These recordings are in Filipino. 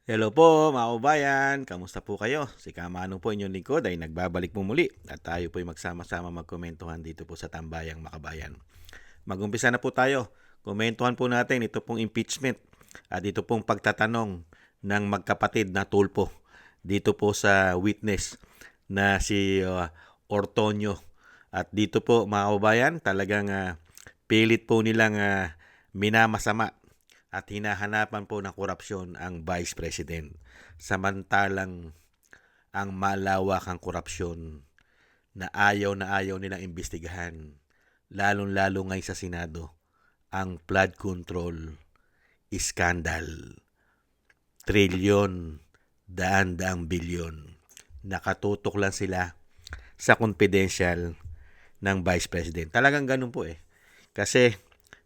Hello po mga kababayan, kamusta po kayo? Si Kamano po inyong lingkod ay nagbabalik po muli at tayo po ay magsama-sama magkomentuhan dito po sa Tambayang Makabayan. Magumpisa na po tayo. Komentuhan po natin ito pong impeachment at ito pong pagtatanong ng magkapatid na tulpo dito po sa witness na si Ortonio. At dito po mga kababayan, talagang pilit po nilang minamasama at hinahanapan po ng korupsyon ang Vice President. Samantalang ang malawakang korupsyon na ayaw nilang imbestigahan, lalong-lalo ngayon sa Senado, ang flood control scandal. Trilyon, daan-daang bilyon. Nakatutok lang sila sa confidential ng Vice President. Talagang ganun po eh. Kasi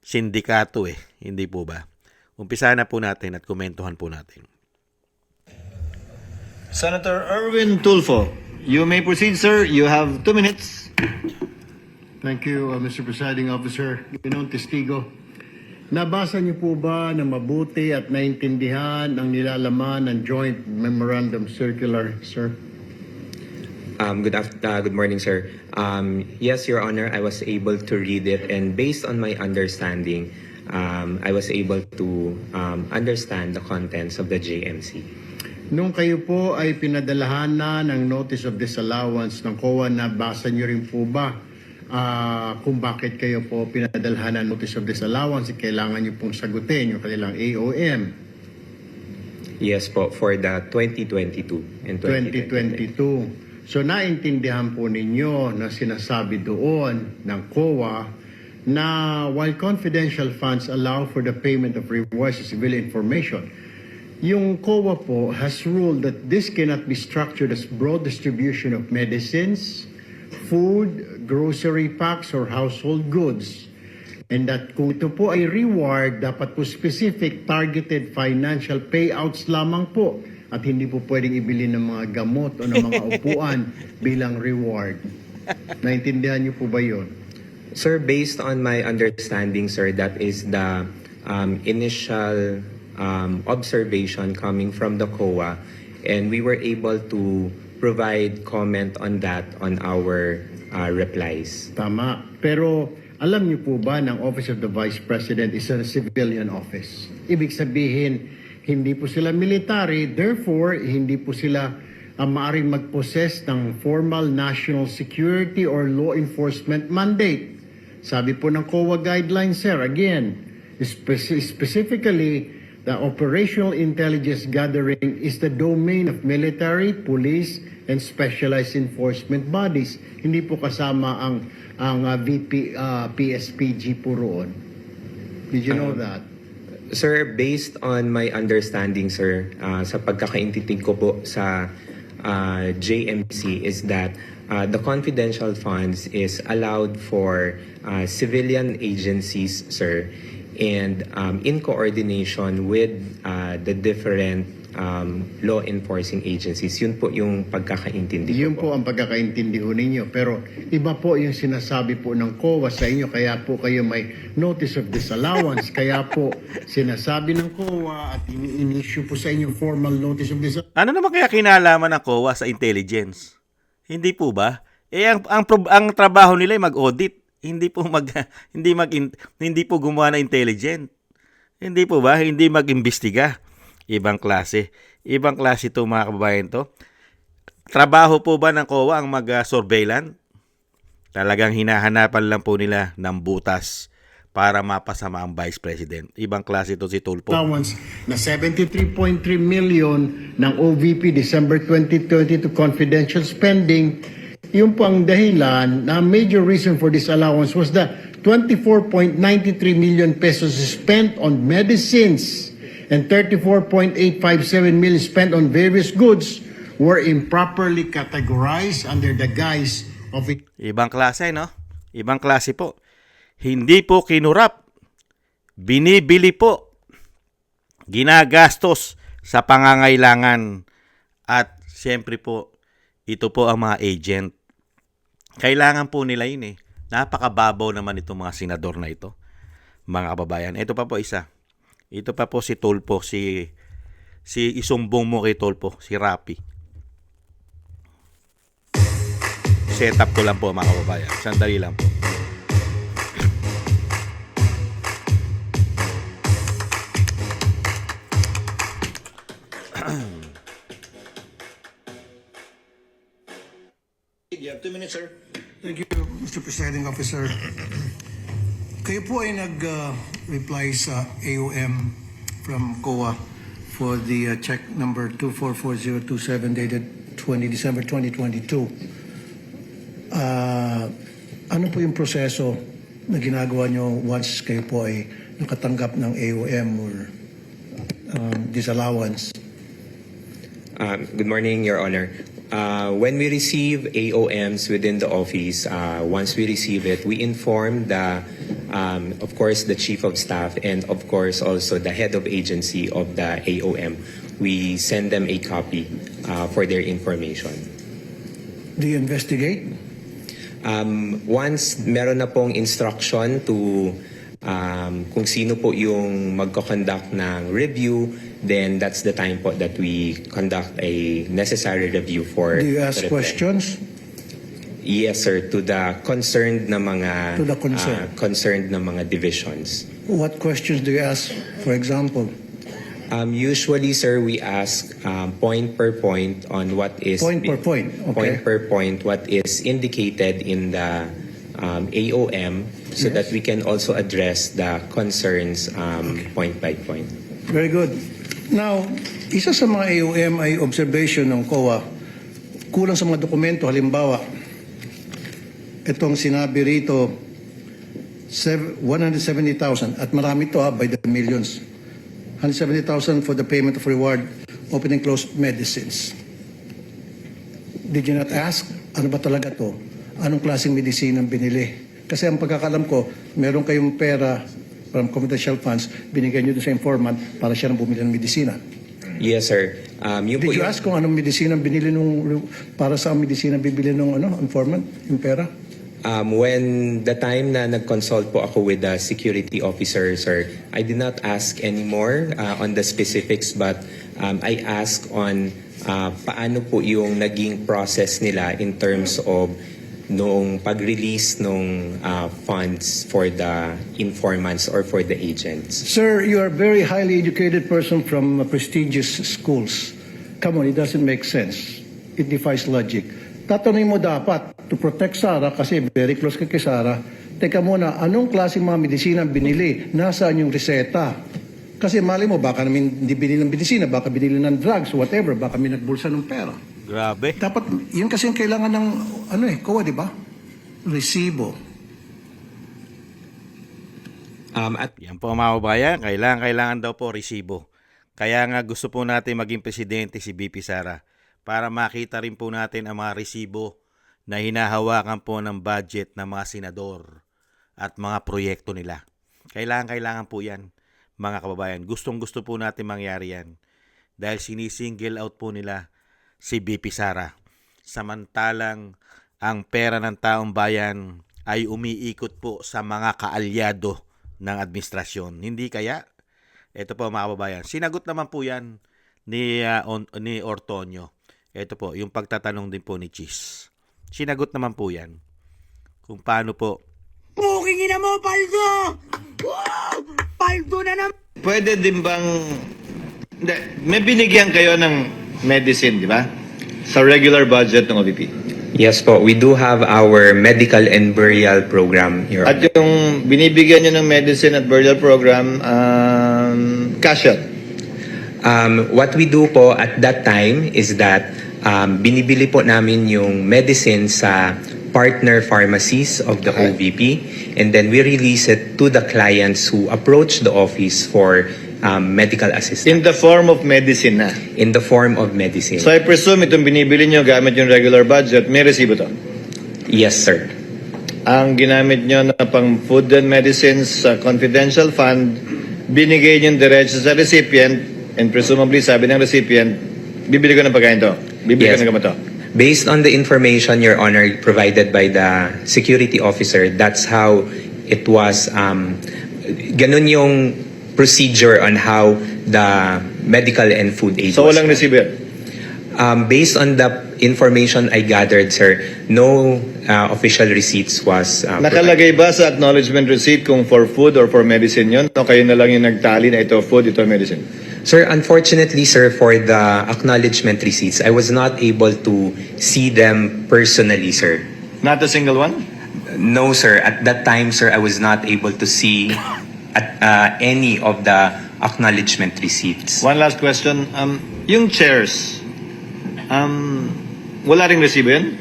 sindikato eh, hindi po ba? Umpisahan na po natin at komentuhan po natin. Senator Erwin Tulfo, you may proceed, sir. You have 2 minutes. Thank you, Mr. Presiding Officer. Ginong Testigo, nabasa niyo po ba na mabuti at naintindihan ang nilalaman ng Joint Memorandum Circular, sir? Good morning, sir. Yes, Your Honor, I was able to read it, and based on my understanding, I was able to understand the contents of the JMC. Nung kayo po ay pinadalahan na ng Notice of Disallowance ng COA, nabasa niyo rin po ba kung bakit kayo po pinadalahan ng Notice of Disallowance? Kailangan niyo pong sagutin yung kanilang AOM. Yes po, for the 2022 and 2023. 2022. So naintindihan po ninyo na sinasabi doon ng COA na while confidential funds allow for the payment of rewards to civilian information, yung COA po has ruled that this cannot be structured as broad distribution of medicines, food, grocery packs, or household goods. And that kung ito po ay reward, dapat po specific targeted financial payouts lamang po at hindi po pwedeng ibili ng mga gamot o ng mga upuan bilang reward. Naintindihan niyo po ba yun? Sir, based on my understanding, sir, that is the initial observation coming from the COA, and we were able to provide comment on that on our replies. Tama. Pero alam niyo po ba ng Office of the Vice President is a civilian office? Ibig sabihin, hindi po sila military, therefore, hindi po sila maaaring mag-possess ng formal national security or law enforcement mandate. Sabi po ng COA guidelines, sir, again, specifically, the operational intelligence gathering is the domain of military, police, and specialized enforcement bodies. Hindi po kasama ang PSPG po roon. Did you know that? Sir, based on my understanding, sir, sa pagkakaintindi ko po sa JMC is that the confidential funds is allowed for civilian agencies, sir, and in coordination with the different law enforcing agencies. Yun po yung pagkakaintindi Yun ko po ang pagkakaintindi ho ninyo. Pero iba po yung sinasabi po ng COA sa inyo. Kaya po kayo may notice of disallowance. Kaya po sinasabi ng COA at in-issue po sa inyo formal notice of disallowance. Ano naman kaya kinalaman ng COA sa intelligence? Hindi po ba? Ang trabaho nila ay mag-audit. Hindi po hindi po gumawa ng intelligent. Hindi po ba? Hindi mag-imbestiga. Ibang klase. Ibang klase ito mga kababayan to. Trabaho po ba ng COA ang mag-surveillance? Talagang hinahanapan lang po nila ng butas para mapasama ang Vice President. Ibang klase ito si Tulfo. Allowance na 73.3 million ng OVP December 2022 confidential spending. Yung po ang dahilan na major reason for this allowance was the 24.93 million pesos spent on medicines and 34.857 million spent on various goods were improperly categorized under the guise of it. Ibang klase, no? Ibang klase po. Hindi po kinurap. Binibili po. Ginagastos sa pangangailangan. At siyempre po, ito po ang mga agent. Kailangan po nila yun eh. Napakababaw naman itong mga senador na ito. Mga kababayan. Ito pa po isa. Ito pa po si Tulfo, si isumbong mo kay Tolpo, si Rapi. Setup ko lang po mga kababayan. Sandali lang po. You have 2 minutes, sir. Thank you, Mr. Presiding Officer. Kayo po ay nag-reply sa AOM from COA for the check number 244027 dated 20 December 2022. Ano po yung proseso na ginagawa nyo once kayo po ay nakatanggap ng AOM or disallowance? Good morning, Your Honor. When we receive AOMs within the office, once we receive it, we inform of course, the Chief of Staff and of course also the head of agency of the AOM. We send them a copy for their information. Do you investigate? Once meron na pong instruction to kung sino po yung magko-conduct ng review, then that's the time po that we conduct a necessary review for Do you ask the reply. questions? Yes, sir, to the concerned na mga To the concerned. concerned na mga divisions. What questions do you ask, for example? Usually, sir, we ask point per point on what is Point per point, okay. point per point what is indicated in the AOM, so Yes. that we can also address the concerns point by point. Very good. Now, isa sa mga AOM ay observation ng COA, kulang sa mga dokumento, halimbawa, itong sinabi rito, 170,000, at marami ito by the millions. 170,000 for the payment of reward, open and closed medicines. Did you not ask, ano ba talaga to? Anong klaseng medicine ang binili? Kasi ang pagkakalam ko, meron kayong pera from confidential funds, binigyan nyo doon sa informant para siya nang bumili ng medisina. Yes, sir. Yun po Did you yung- ask kung anong medisina ang binili nung, para sa medisina bibili nung informant, yung pera? When the time na nag-consult po ako with the security officer, sir, I did not ask anymore on the specifics, but I asked on paano po yung naging process nila in terms of noong pag-release ng funds for the informants or for the agents. Sir, you are a very highly educated person from prestigious schools. Come on, it doesn't make sense. It defies logic. Tatanungin mo dapat, to protect Sarah, kasi very close ka kay Sarah, teka muna, anong klaseng mga medisina ang binili? Nasaan yung reseta? Kasi mali mo, baka namin hindi binili ng medisina, baka binili ng drugs, whatever, baka may nagbulsa ng pera. Grabe. Dapat, yun kasi ang kailangan ng, COA, di ba? Resibo. At Yan po mga kababayan, kailangan daw po resibo. Kaya nga gusto po natin maging presidente si BP Sara para makita rin po natin ang mga resibo na hinahawakan po ng budget ng mga senador at mga proyekto nila. Kailangan po yan mga kababayan. Gustong-gusto po natin mangyari yan dahil sinisingle out po nila si BP Sara. Samantalang ang pera ng taong bayan ay umiikot po sa mga kaalyado ng administrasyon. Hindi kaya? Ito po mga kababayan. Sinagot naman po yan ni Ortonio. Ito po, yung pagtatanong din po ni Cheese. Sinagot naman po yan. Kung paano po. Pukingin na mo, Paldo! Wow! Paldo na naman! Pwede din bang... Hindi, may binigyan kayo ng medicine, di ba? Sa regular budget ng OVP. yes po, we do have our medical and burial program here. At yung binibigyan nyo ng medicine at burial program, cash out. What we do po at that time is that binibili po namin yung medicine sa partner pharmacies of the OVP, and then we release it to the clients who approach the office for medical assistance In the form of medicine na. in the form of medicine. So I presume itong binibili nyo gamit yung regular budget, may resibo to. Yes, sir. Ang ginamit nyo na pang food and medicines sa confidential fund, binigay nyo diretso sa recipient, and presumably sabi ng recipient, bibili ko ng pagkain to. Bibili ko Yes. ng gamot to. Based on the information, Your Honor, provided by the security officer, that's how it was. Ganun yung procedure on how the medical and food aid. So was walang held. resibo yan? Based on the information I gathered, sir, no official receipts was Nakalagay ba sa acknowledgement receipt kung for food or for medicine yun? O kayo na lang yung nagtali na ito food, ito medicine? Sir, unfortunately, sir, for the acknowledgement receipts, I was not able to see them personally, sir. Not a single one? No, sir. At that time, sir, I was not able to see any of the acknowledgement receipts. One last question. Yung chairs, wala ring resibo yun?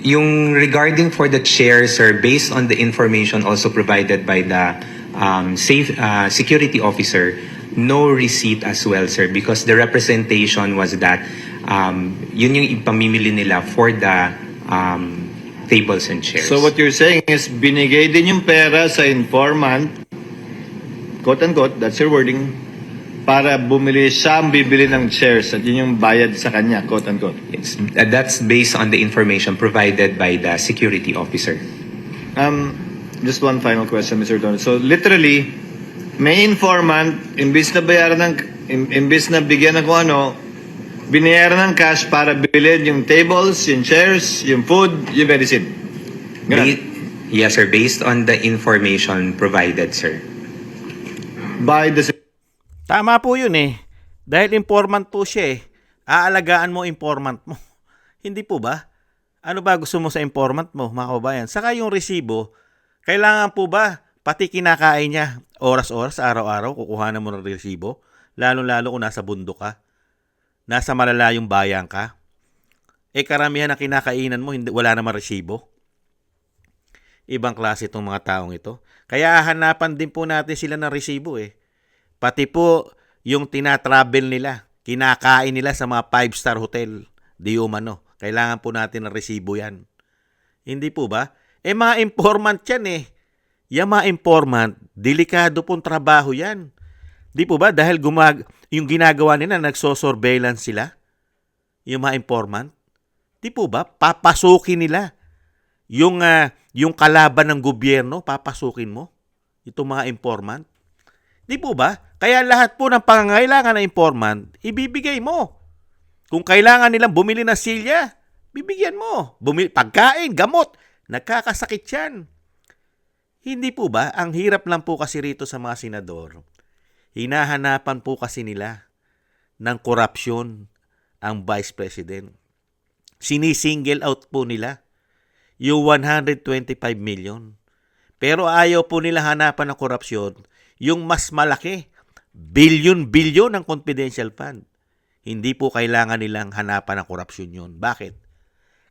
Yung regarding for the chair, sir, based on the information also provided by the security officer, no receipt as well, sir, because the representation was that yun yung ipamimili nila for the tables and chairs. So what you're saying is binigay din yung pera sa informant, quote-unquote, that's your wording, para bumili siya ang bibili ng chairs at yun yung bayad sa kanya, quote-unquote. That's based on the information provided by the security officer. Just one final question, Mr. Don. So literally, may informant, imbis na bigyan ng kung ano, binayaran ng cash para bilhin yung tables, yung chairs, yung food, yung medicine. Ganun. Yes, sir. Based on the information provided, sir. By the Tama po yun eh. Dahil informant po siya eh. Aalagaan mo informant mo. Hindi po ba? Ano ba gusto mo sa informant mo, mga kababayan? Saka yung resibo, kailangan po ba pati kinakain niya oras-oras, araw-araw, kukuhanan mo ng resibo? Lalo-lalo kung nasa bundok ka. Nasa malalayong bayan ka. Karamihan na kinakainan mo, wala namang resibo. Ibang klase itong mga taong ito. Kaya hanapan din po natin sila ng resibo eh. Pati po yung tinatravel nila, kinakain nila sa mga 5-star hotel, di umano. Kailangan po natin ng resibo yan. Hindi po ba? Mga informant yan eh. Yung mga informant, delikado pong trabaho yan. Di po ba? Dahil yung ginagawa nila, nagsosurveillance sila. Yung mga informant. Di po ba? Papasukin nila. Yung kalaban ng gobyerno, papasukin mo. Itong mga informant. Di po ba? Kaya lahat po ng pangangailangan ng informant, ibibigay mo. Kung kailangan nilang bumili ng silya, bibigyan mo. Pagkain, gamot, nagkakasakit yan. Hindi po ba? Ang hirap lang po kasi rito sa mga senador. Hinahanapan po kasi nila ng korupsyon ang Vice President. Sinisingle out po nila yung 125 million. Pero ayaw po nila hanapan ng korupsyon yung mas malaki. Bilyon-bilyon ng confidential fund. Hindi po kailangan nilang hanapan ng korupsyon yun. Bakit?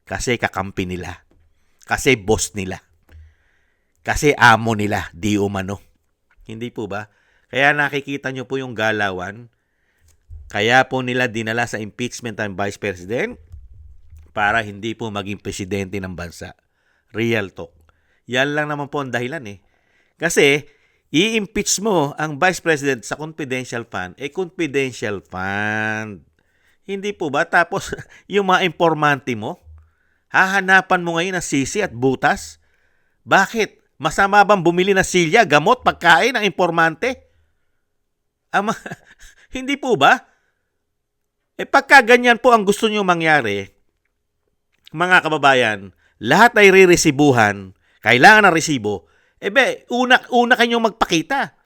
Kasi kakampi nila. Kasi boss nila. Kasi amo nila, di umano. Hindi po ba? Kaya nakikita nyo po yung galawan. Kaya po nila dinala sa impeachment ang Vice President para hindi po maging presidente ng bansa. Real talk. Yan lang naman po ang dahilan eh. Kasi i-impeach mo ang Vice President sa confidential fund, confidential fund. Hindi po ba? Tapos, yung mga informante mo, hahanapan mo ngayon ng sisi at butas? Bakit? Masama bang bumili ng silya, gamot, pagkain ng informante? Hindi po ba? Pagka ganyan po ang gusto nyo mangyari, mga kababayan, lahat ay riresibuhan, kailangan ng resibo, una kayong magpakita.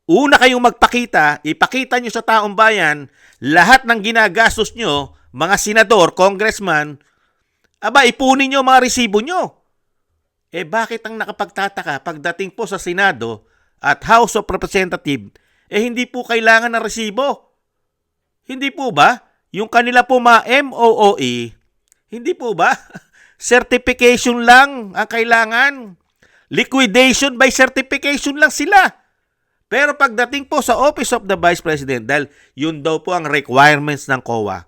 Una kayong magpakita, ipakita nyo sa taong bayan, lahat ng ginagastos nyo, mga senador, congressman, ipunin nyo mga resibo nyo. Bakit ang nakapagtataka pagdating po sa Senado at House of Representatives, hindi po kailangan ng resibo? Hindi po ba? Yung kanila po mga MOOE, hindi po ba? Certification lang ang kailangan. Liquidation by certification lang sila. Pero pagdating po sa Office of the Vice President, dahil yun daw po ang requirements ng COA,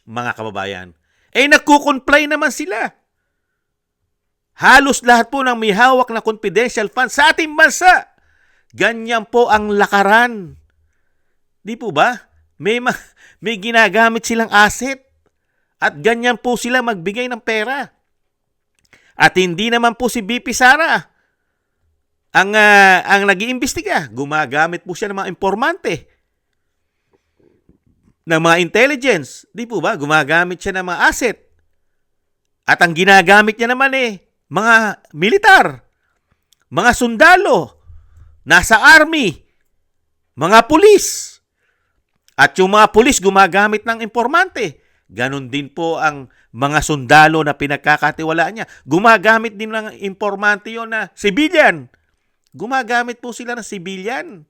mga kababayan, nagko-comply naman sila. Halos lahat po ng may hawak na confidential fund sa ating bansa. Ganyan po ang lakaran. Di po ba? May ginagamit silang asset. At ganyan po sila magbigay ng pera. At hindi naman po si BP Sara ang nag-iimbestiga. Gumagamit po siya ng mga informante, ng mga intelligence. Di po ba? Gumagamit siya ng mga asset. At ang ginagamit niya naman mga militar, mga sundalo, nasa army, mga pulis. At yung mga pulis gumagamit ng informante. Ganon din po ang mga sundalo na pinagkakatiwalaan niya. Gumagamit din ng informante yon na civilian. Gumagamit po sila ng civilian.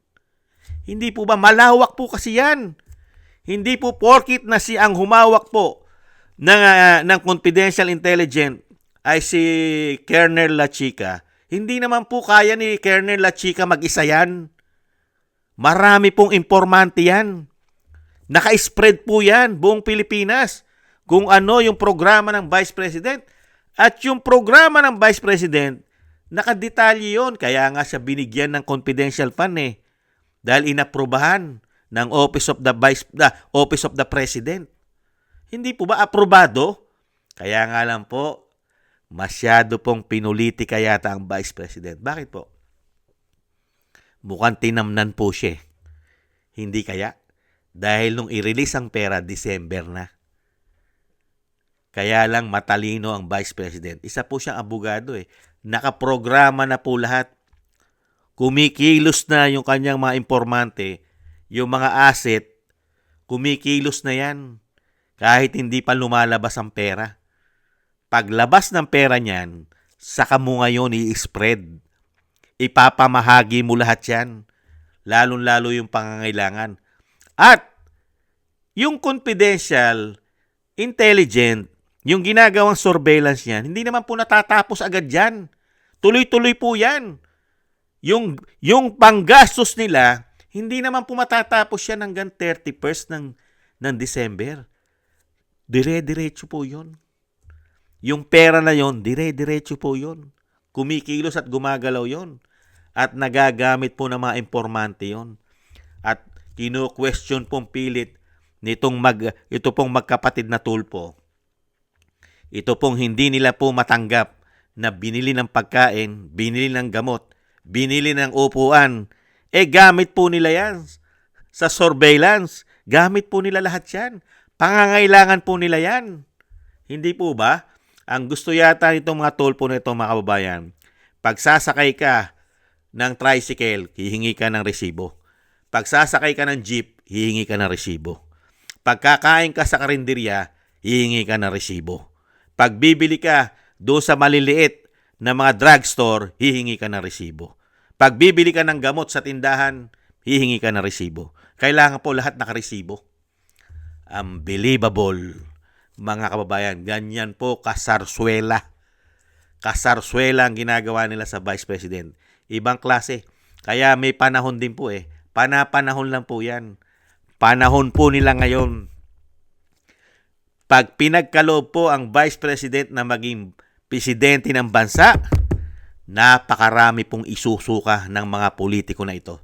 Hindi po ba? Malawak po kasi yan. Hindi po porkit na ang humawak po ng confidential intelligence ay si Colonel La Chica. Hindi naman po kaya ni Colonel La Chica mag-isa yan. Marami pong informante yan. Naka-spread po yan buong Pilipinas kung ano yung programa ng Vice President. At yung programa ng Vice President, nakadetalye yun. Kaya nga siya binigyan ng confidential fund dahil inaprubahan ng Office of the President. Hindi po ba aprobado? Kaya nga lang po, masyado pong pinulitika yata ang Vice President. Bakit po? Mukhang tinamnan po siya. Hindi kaya? Dahil nung i-release ang pera, December na. Kaya lang matalino ang Vice President. Isa po siyang abogado Nakaprograma na po lahat. Kumikilos na yung kanyang mga informante, yung mga asset, kumikilos na yan. Kahit hindi pa lumalabas ang pera. Paglabas ng pera niyan, saka mo ngayon i-spread. Ipapamahagi mo lahat yan. Lalong-lalo yung pangangailangan. At yung confidential, intelligent, yung ginagawang surveillance niyan, hindi naman po natatapos agad yan. Tuloy-tuloy po yan. Yung panggastos nila, hindi naman po matatapos yan hanggang 31st ng December. Dire-diretso po yun. Yung pera na yon, dire-diretso po yun. Kumikilos at gumagalaw yon. At nagagamit po ng mga informante yon. At kino-question pong pilit ito pong magkapatid na tulpo. Ito pong hindi nila po matanggap na binili ng pagkain, binili ng gamot, binili ng upuan. Gamit po nila yan sa surveillance. Gamit po nila lahat yan. Pangangailangan po nila yan. Hindi po ba? Ang gusto yata nitong mga tulpo na ito, mga kababayan, pagsasakay ka ng tricycle, hihingi ka ng resibo. Pagsasakay ka ng jeep, hihingi ka ng resibo. Pagkakain ka sa karinderya, hihingi ka ng resibo. Pagbibili ka doon sa maliliit na mga drugstore, hihingi ka ng resibo. Pagbibili ka ng gamot sa tindahan, hihingi ka ng resibo. Kailangan po lahat nakaresibo. Unbelievable, mga kababayan. Ganyan po kasarsuela. Kasarsuela ang ginagawa nila sa Vice President. Ibang klase. Kaya may panahon din po Panapanahon lang po yan. Panahon po nila ngayon. Pag pinagkaloob po ang Vice President na maging presidente ng bansa, napakarami pong isusuka ng mga politiko na ito.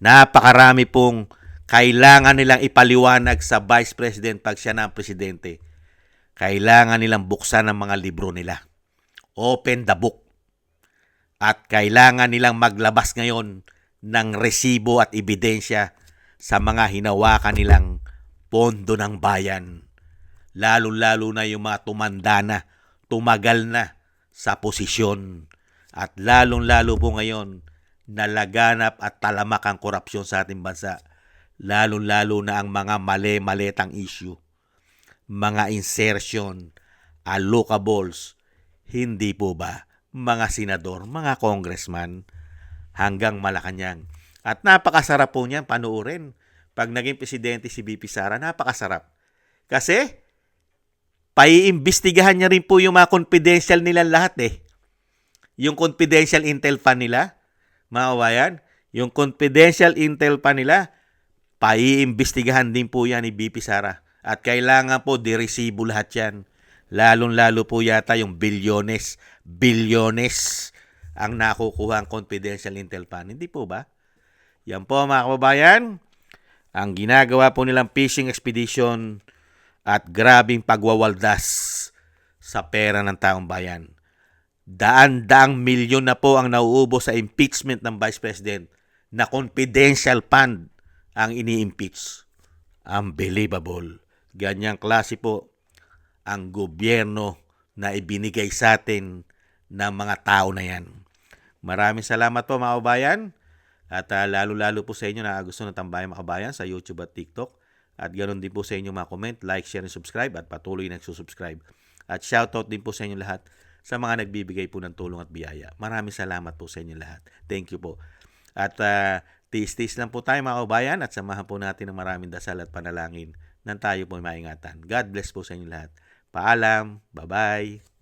Napakarami pong kailangan nilang ipaliwanag sa Vice President pag siya na ang presidente. Kailangan nilang buksan ang mga libro nila. Open the book. At kailangan nilang maglabas ngayon ng resibo at ebidensya sa mga hinawakan nilang pondo ng bayan. Lalo-lalo na yung mga tumanda na, tumagal na sa posisyon. At lalong-lalo po ngayon, nalaganap at talamak ang korupsyon sa ating bansa. Lalo-lalo na ang mga mali-maletang issue. Mga insertion, allocables, hindi po ba? Mga senador, mga congressman, hanggang Malacanang. At napakasarap po niyan panuorin. Pag naging presidente si VP Sara, napakasarap. Kasi, paiimbestigahan niya rin po yung mga confidential nila lahat Yung confidential intel fund nila, mga kabayan, yung confidential intel fund nila, paiimbestigahan din po yan ni VP Sara. At kailangan po diresibo lahat yan. Lalong-lalo po yata yung bilyones ang nakukuha ang confidential intel fund. Hindi po ba? Yan po mga kababayan, ang ginagawa po nilang fishing expedition at grabing pagwawaldas sa pera ng taong bayan. Daan-daang milyon na po ang nauubos sa impeachment ng Vice President na confidential fund ang ini-impeach. Unbelievable. Ganyang klase po ang gobyerno na ibinigay sa atin ng mga tao na yan. Maraming salamat po mga kabayan. At lalo-lalo po sa inyo na gusto ng Tambayang Makabayan sa YouTube at TikTok. At ganoon din po sa inyo mga comment, like, share, and subscribe at patuloy na nagsusubscribe. At shoutout din po sa inyo lahat sa mga nagbibigay po ng tulong at biyaya. Maraming salamat po sa inyo lahat. Thank you po. At tiis-tiis lang po tayo mga kabayan at samahan po natin ng maraming dasal at panalangin nang tayo po maingatan. God bless po sa inyo lahat. Paalam. Bye-bye.